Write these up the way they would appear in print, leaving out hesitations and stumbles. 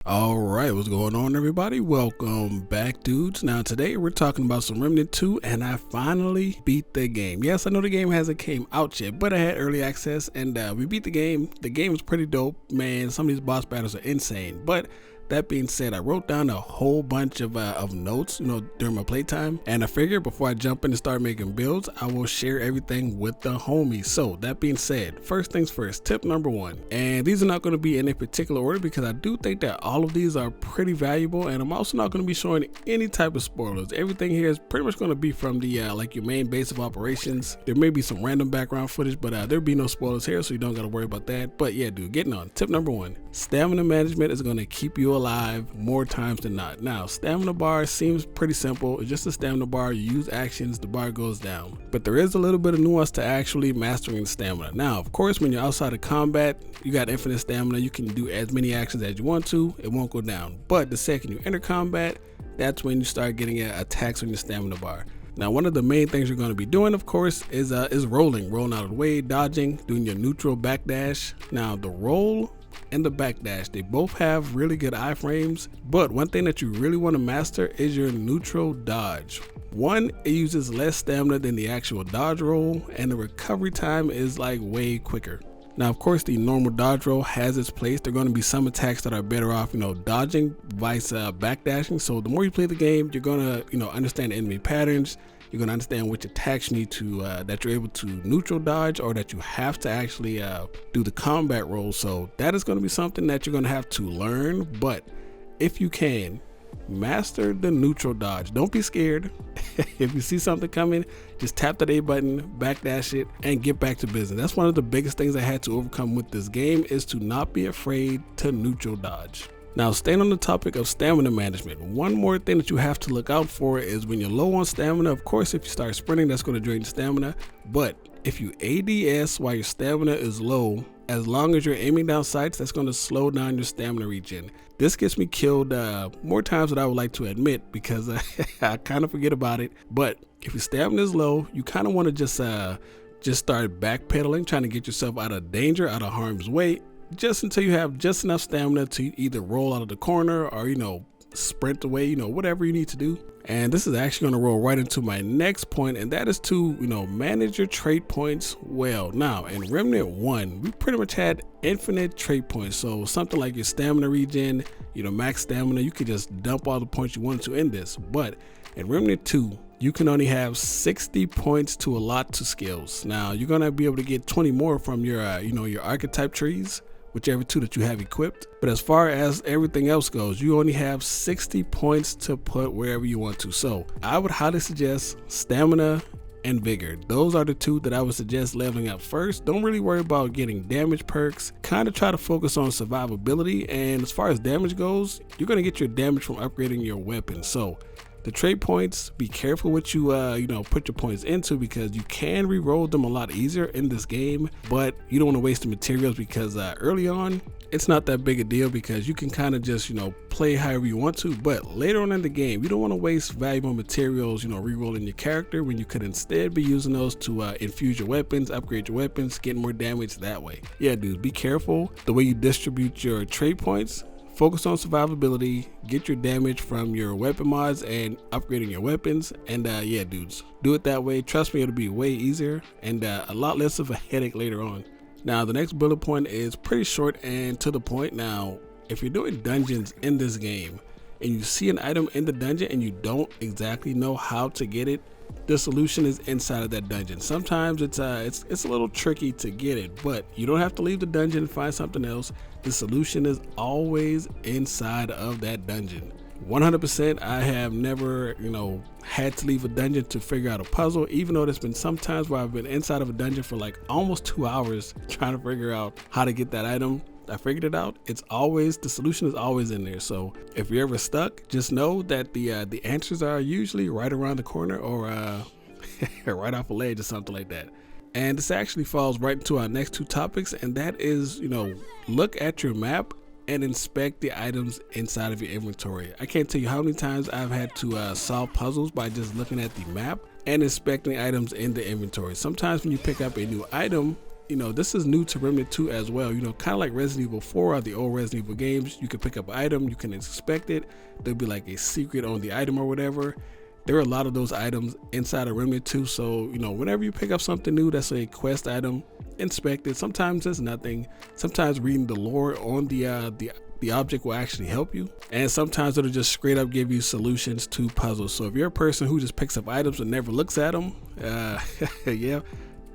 Alright, what's going on everybody? Welcome back, dudes. Now today we're talking about some Remnant 2 and I finally beat the game. Yes, I know the game hasn't came out yet, but I had early access and we beat the game. The game was pretty dope, man. Some of these boss battles are insane, but that being said, I wrote down a whole bunch of notes, during my playtime, and I figured before I jump in and start making builds, I will share everything with the homies. So that being said, first things first, tip number one, and these are not going to be in a particular order because I do think that all of these are pretty valuable, and I'm also not going to be showing any type of spoilers. Everything here is pretty much going to be from the like your main base of operations. There may be some random background footage, but there'll be no spoilers here, so you don't got to worry about that. But yeah, dude, getting on. Tip number one, stamina management is going to keep you alive more times than not. Now, stamina bar seems pretty simple. It's just a stamina bar. You use actions, the bar goes down. But there is a little bit of nuance to actually mastering stamina. Now, of course, when you're outside of combat, you got infinite stamina. You can do as many actions as you want to. It won't go down. But the second you enter combat, that's when you start getting attacks on your stamina bar. Now, one of the main things you're going to be doing, of course, is rolling out of the way, dodging, doing your neutral backdash. Now, the roll and the backdash, they both have really good iframes, but one thing that you really want to master is your neutral dodge. One, it uses less stamina than the actual dodge roll, and the recovery time is like way quicker. Now, of course, the normal dodge roll has its place. There are going to be some attacks that are better off, dodging vice backdashing. So the more you play the game, you're going to, understand enemy patterns. You're going to understand which attacks you need to, that you're able to neutral dodge or that you have to actually do the combat roll. So that is going to be something that you're going to have to learn. But if you can, master the neutral dodge. Don't be scared. If you see something coming, just tap that A button, backdash it, and get back to business. That's one of the biggest things I had to overcome with this game, is to not be afraid to neutral dodge. Now, staying on the topic of stamina management, one more thing that you have to look out for is when you're low on stamina. Of course, if you start sprinting, that's going to drain stamina. But if you ADS while your stamina is low, as long as you're aiming down sights, that's going to slow down your stamina regen. This gets me killed more times than I would like to admit because I kind of forget about it. But if your stamina is low, you kind of want to just start backpedaling, trying to get yourself out of danger, out of harm's way, just until you have just enough stamina to either roll out of the corner or, sprint away, whatever you need to do. And this is actually going to roll right into my next point, and that is to, manage your trait points well. Now, in Remnant 1, we pretty much had infinite trait points. So something like your stamina regen, max stamina, you could just dump all the points you wanted to in this. But in Remnant 2, you can only have 60 points to allot to skills. Now, you're going to be able to get 20 more from your, your archetype trees, whichever two that you have equipped. But as far as everything else goes, you only have 60 points to put wherever you want to. So I would highly suggest stamina and vigor. Those are the two that I would suggest leveling up first. Don't really worry about getting damage perks. Kind of try to focus on survivability. And as far as damage goes, you're going to get your damage from upgrading your weapon. So the trait points, be careful what you put your points into, because you can re-roll them a lot easier in this game, but you don't want to waste the materials because early on it's not that big a deal because you can kind of just play however you want to. But later on in the game, you don't want to waste valuable materials re-rolling your character when you could instead be using those to infuse your weapons, upgrade your weapons, get more damage that way. Yeah, dude, be careful the way you distribute your trait points. Focus on survivability, get your damage from your weapon mods and upgrading your weapons, and yeah, dudes, do it that way. Trust me, it'll be way easier and a lot less of a headache later on. Now, the next bullet point is pretty short and to the point. Now, if you're doing dungeons in this game and you see an item in the dungeon and you don't exactly know how to get it, the solution is inside of that dungeon. Sometimes it's a little tricky to get it, but you don't have to leave the dungeon and find something else. The solution is always inside of that dungeon. 100%. I have never, had to leave a dungeon to figure out a puzzle, even though there's been some times where I've been inside of a dungeon for like almost 2 hours trying to figure out how to get that item. I figured it out. The solution is always in there. So if you're ever stuck, just know that the answers are usually right around the corner or right off a ledge or something like that. And this actually falls right into our next two topics, and that is, look at your map and inspect the items inside of your inventory. I can't tell you how many times I've had to solve puzzles by just looking at the map and inspecting items in the inventory. Sometimes when you pick up a new item, you know, this is new to Remnant 2 as well. You know, kind of like Resident Evil 4 or the old Resident Evil games. You can pick up an item, you can inspect it. There'll be like a secret on the item or whatever. There are a lot of those items inside of Remnant 2. So, you know, whenever you pick up something new that's a quest item, inspect it. Sometimes it's nothing. Sometimes reading the lore on the object will actually help you, and sometimes it'll just straight up give you solutions to puzzles. So if you're a person who just picks up items and never looks at them, yeah,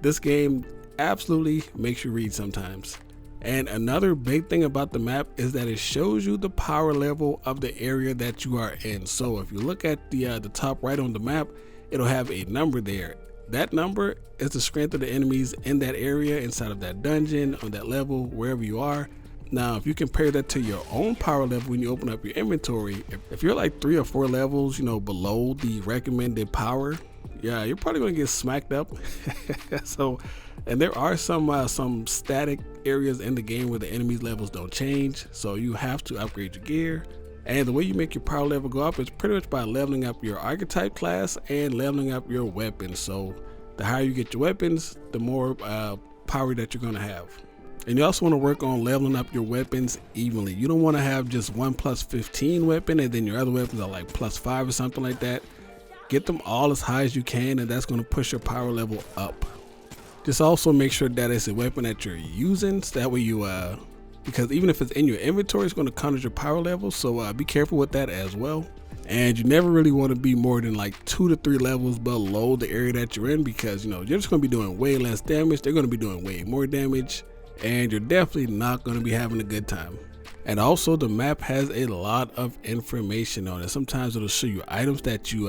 this game absolutely makes you read sometimes. And another big thing about the map is that it shows you the power level of the area that you are in. So if you look at the top right on the map, it'll have a number there. That number is the strength of the enemies in that area, inside of that dungeon, on that level, wherever you are. Now, if you compare that to your own power level when you open up your inventory, if you're like 3 or 4 levels, you know, below the recommended power, yeah, you're probably gonna get smacked up. So, and there are some static areas in the game where the enemies levels don't change, so you have to upgrade your gear. And the way you make your power level go up is pretty much by leveling up your archetype class and leveling up your weapons. So the higher you get your weapons, the more power that you're gonna have. And you also want to work on leveling up your weapons evenly. You don't want to have just one plus 15 weapon and then your other weapons are like plus 5 or something like that. Get them all as high as you can, and that's going to push your power level up. Just also make sure that it's a weapon that you're using, so that way you because even if it's in your inventory, it's going to count as your power level, so be careful with that as well. And you never really want to be more than like 2 to 3 levels below the area that you're in, because you know you're just going to be doing way less damage. They're going to be doing way more damage, and you're definitely not going to be having a good time. And also, the map has a lot of information on it. Sometimes it'll show you items that you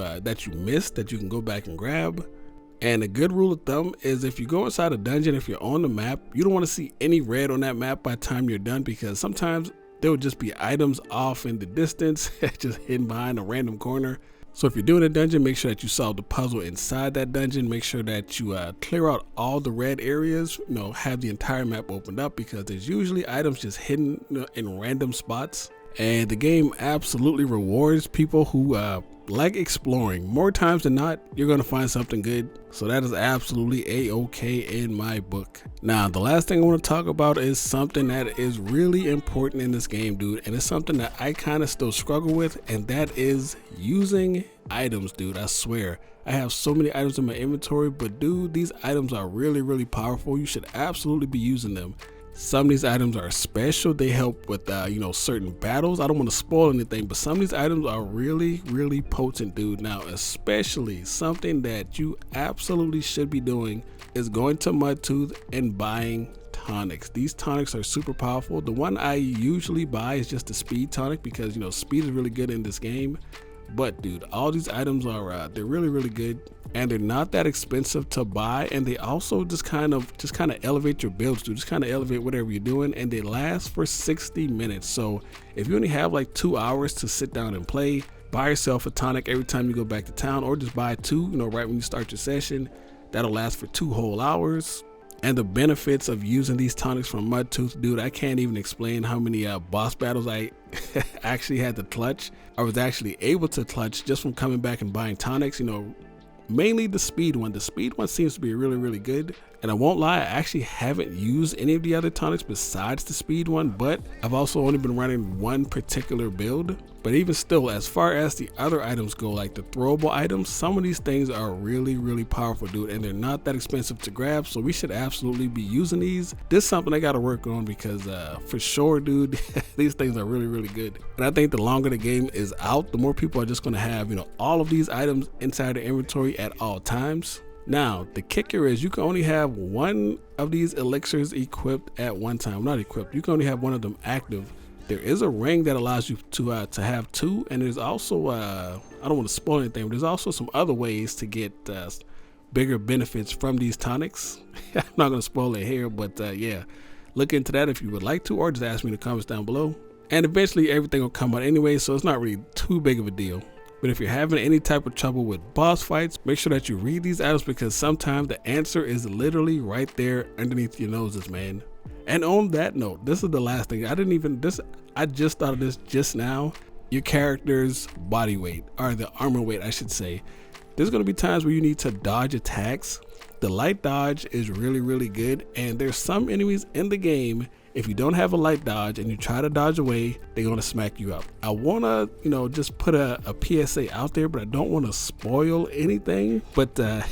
missed that you can go back and grab. And a good rule of thumb is if you go inside a dungeon, if you're on the map, you don't want to see any red on that map by the time you're done, because sometimes there will just be items off in the distance, just hidden behind a random corner. So if you're doing a dungeon, make sure that you solve the puzzle inside that dungeon. Make sure that you clear out all the red areas, you know, have the entire map opened up, because there's usually items just hidden, you know, in random spots. And the game absolutely rewards people who like exploring. More times than not, you're going to find something good. So that is absolutely a-okay in my book. Now, the last thing I want to talk about is something that is really important in this game, dude. And it's something that I kind of still struggle with, and that is using items, dude. I swear. I have so many items in my inventory, but dude, these items are really, really powerful. You should absolutely be using them. Some of these items are special. They help with, you know, certain battles. I don't want to spoil anything, but some of these items are really, really potent, dude. Now, especially something that you absolutely should be doing is going to Mudtooth and buying tonics. These tonics are super powerful. The one I usually buy is just the speed tonic, because, you know, speed is really good in this game. But dude, all these items are they're really, really good, and they're not that expensive to buy, and they also just kind of elevate your builds, dude. Just kind of elevate whatever you're doing, and they last for 60 minutes. So if you only have like 2 hours to sit down and play, buy yourself a tonic every time you go back to town, or just buy 2, you know, right when you start your session. That'll last for 2 whole hours. And the benefits of using these tonics from Mudtooth, dude, I can't even explain how many boss battles I actually had to clutch. I was actually able to clutch just from coming back and buying tonics, you know, mainly the speed one. The speed one seems to be really, really good. And I won't lie, I actually haven't used any of the other tonics besides the speed one, but I've also only been running one particular build. But even still, as far as the other items go, like the throwable items, some of these things are really, really powerful, dude, and they're not that expensive to grab, so we should absolutely be using these. This is something I gotta work on, because for sure, dude, these things are really, really good. And I think the longer the game is out, the more people are just gonna have, you know, all of these items inside their inventory at all times. Now, the kicker is you can only have one of these elixirs equipped at one time. Not equipped, you can only have one of them active. There is a ring that allows you to have 2, and there's also, I don't want to spoil anything, but there's also some other ways to get bigger benefits from these tonics. I'm not going to spoil it here, but yeah, look into that if you would like to, or just ask me in the comments down below. And eventually everything will come out anyway, so it's not really too big of a deal. But if you're having any type of trouble with boss fights, make sure that you read these items, because sometimes the answer is literally right there underneath your noses, man. And on that note, this is the last thing. I just thought of this just now. Your character's body weight, or the armor weight, I should say. there's going to be times where you need to dodge attacks. The light dodge is really good, and there's some enemies in the game, if you don't have a light dodge and you try to dodge away, they're going to smack you up. I want to, just put a PSA out there, but I don't want to spoil anything. But I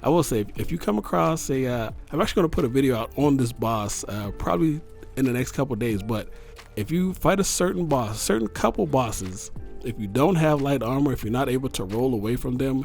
will say, if you come across I'm actually going to put a video out on this boss probably in the next couple days, but if you fight a certain couple bosses, if you don't have light armor, if you're not able to roll away from them,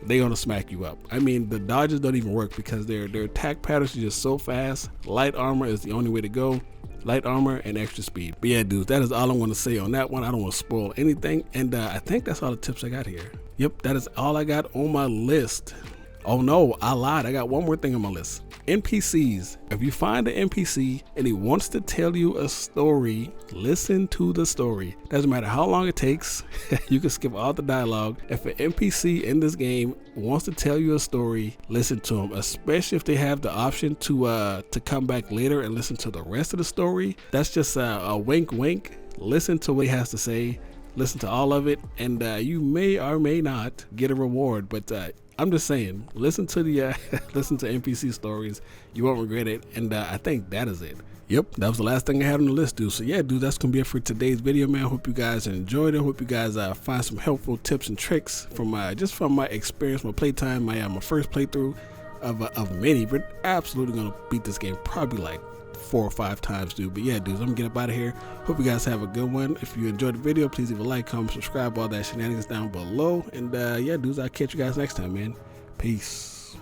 they're gonna smack you up. I mean, the dodges don't even work because their attack patterns are just so fast. Light armor is the only way to go. Light armor and extra speed. But yeah, dudes, that is all I want to say on that one. I don't want to spoil anything, and I think that's all the tips I got here. Yep, that is all I got on my list. Oh no, I lied. I got one more thing on my list. NPCs. If you find an NPC and he wants to tell you a story, listen to the story. Doesn't matter how long it takes. You can skip all the dialogue. If an NPC in this game wants to tell you a story, listen to them, especially if they have the option to come back later and listen to the rest of the story. That's just a wink wink. Listen to what he has to say. Listen to all of it, and you may or may not get a reward, but I'm just saying, listen to the listen to NPC stories. You won't regret it, and I think that is it. Yep, that was the last thing I had on the list, dude. So yeah, dude, that's gonna be it for today's video, man. Hope you guys enjoyed it. Hope you guys find some helpful tips and tricks from just from my experience, my playtime, my first playthrough of many. But absolutely gonna beat this game probably like 4 or 5 times, dude. But yeah, dudes, I'm gonna get up out of here. Hope you guys have a good one. If you enjoyed the video, please leave a like, comment, subscribe, all that shenanigans down below. And yeah, dudes, I'll catch you guys next time, man. Peace.